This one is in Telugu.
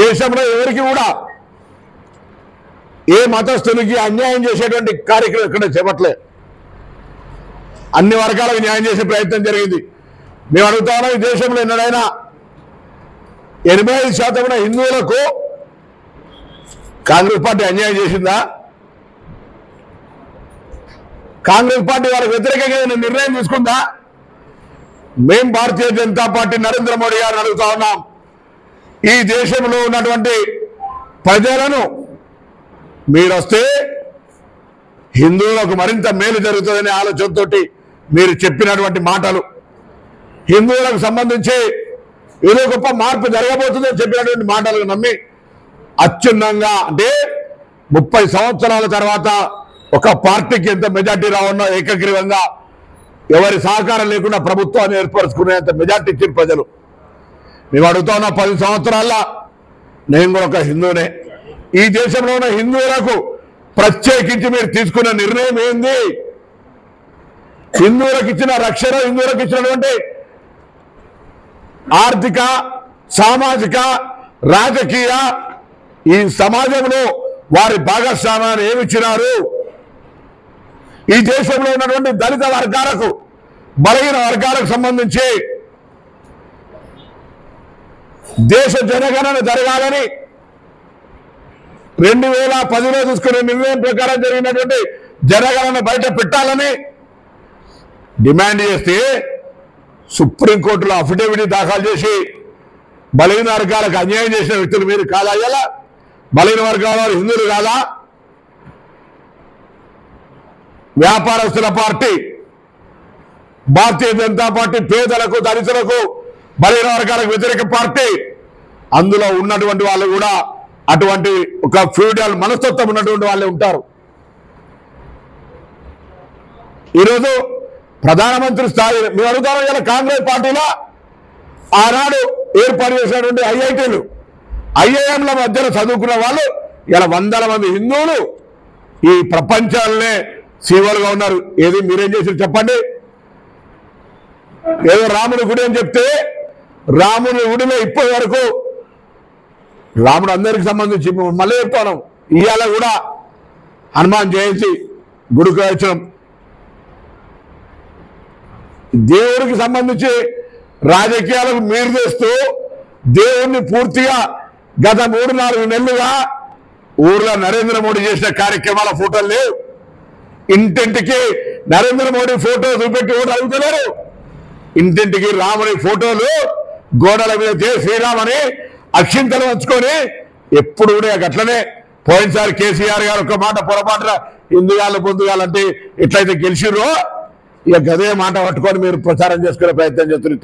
దేశంలో ఎవరికి కూడా ఏ మతస్థునికి అన్యాయం చేసేటువంటి కార్యక్రమం ఇక్కడ చేపట్టలే. అన్ని వర్గాలకు న్యాయం చేసే ప్రయత్నం జరిగింది. మేము అడుగుతా ఉన్నాం, ఈ దేశంలో ఎన్నడైనా 85% హిందువులకు కాంగ్రెస్ పార్టీ అన్యాయం చేసిందా? కాంగ్రెస్ పార్టీ వాళ్ళకి వ్యతిరేకంగా నిర్ణయం తీసుకుందా? మేం భారతీయ జనతా పార్టీ నరేంద్ర మోడీ గారిని అడుగుతా ఉన్నాం, ఈ దేశంలో ఉన్నటువంటి ప్రజలను మీరు వస్తే హిందువులకు మరింత మేలు జరుగుతుందనే ఆలోచనతో మీరు చెప్పినటువంటి మాటలు, హిందువులకు సంబంధించి ఏదో గొప్ప మార్పు జరగబోతుందని చెప్పినటువంటి మాటలకు నమ్మి అత్యున్నంగా అంటే 30 సంవత్సరాల తర్వాత ఒక పార్టీకి ఎంత మెజార్టీ రావన్నా ఏకగ్రీవంగా ఎవరి సహకారం లేకుండా ప్రభుత్వాన్ని ఏర్పరచుకునేంత మెజార్టీ ఇచ్చిన ప్రజలు. మేము అడుగుతా ఉన్న 10 సంవత్సరాల్లో నేను కూడా ఒక హిందువునే. ఈ దేశంలో ఉన్న హిందువులకు ప్రత్యేకించి మీరు తీసుకున్న నిర్ణయం ఏంది? హిందువులకు ఇచ్చిన రక్షణ, హిందువులకు ఇచ్చినటువంటి ఆర్థిక, సామాజిక, రాజకీయ ఈ సమాజంలో వారి భాగస్వామ్యాన్ని ఏమిచ్చినారు? ఈ దేశంలో ఉన్నటువంటి దళిత వర్గాలకు, బలహీన వర్గాలకు సంబంధించి దేశ జనగణన జరగాలని 2010లో తీసుకునే నిర్ణయం ప్రకారం జరిగినటువంటి జనగణన బయట పెట్టాలని డిమాండ్ చేస్తే సుప్రీంకోర్టులో అఫిడవిట్ దాఖలు చేసి బలహీన వర్గాలకు అన్యాయం చేసిన వ్యక్తులు మీరు కాదా? అయ్యాలా బలహీన వర్గాల వారు హిందువులు కాదా? వ్యాపారస్తుల పార్టీ భారతీయ జనతా పార్టీ పేదలకు, దళితులకు, బలహీన వర్గాలకు వ్యతిరేక పార్టీ. అందులో ఉన్నటువంటి వాళ్ళు కూడా అటువంటి ఒక ఫ్యూడల్ మనస్తత్వం ఉన్నటువంటి వాళ్ళే ఉంటారు. ఈరోజు ప్రధానమంత్రి స్థాయి మేము అడుగుతాము, ఇలా కాంగ్రెస్ పార్టీలో ఆనాడు ఏర్పాటు చేసినటువంటి ఐఐటీలు, ఐఐఎంల మధ్యలో చదువుకున్న వాళ్ళు ఇలా వందల మంది హిందువులు ఈ ప్రపంచాలనే సీవలుగా ఉన్నారు. ఏది మీరేం చేసి చెప్పండి? ఏదో రాముడి గుడి అని చెప్తే రాముడి గుడిలో ఇప్పటి వరకు రాముడు అందరికి సంబంధించి మళ్ళీ చెప్తాను, ఇవాళ కూడా హనుమాన్ జయంతి గుడికి వచ్చినాం. దేవుడికి సంబంధించి రాజకీయాలకు మీరు చేస్తూ దేవుణ్ణి పూర్తిగా గత 3-4 నెలలుగా ఊర్లో నరేంద్ర మోడీ చేసిన కార్యక్రమాల ఫోటోలు లేవు. ఇంటింటికి నరేంద్ర మోడీ ఫోటో చూపెట్టి కూడా అడుగుతున్నారు. ఇంటింటికి రాముని ఫోటోలు గోడల మీద జై శ్రీరామ్ అని అక్షింతలు వంచుకొని ఎప్పుడు కూడా అట్లనే. పోయినసారి కేసీఆర్ గారు ఒక మాట పొరపాటున ఇందుగాళ్ళు పొందుగాలంటే ఎట్లయితే గెలిచిర్రో ఇక గదే మాట పట్టుకొని మీరు ప్రచారం చేసుకునే ప్రయత్నం చేస్తున్నారు.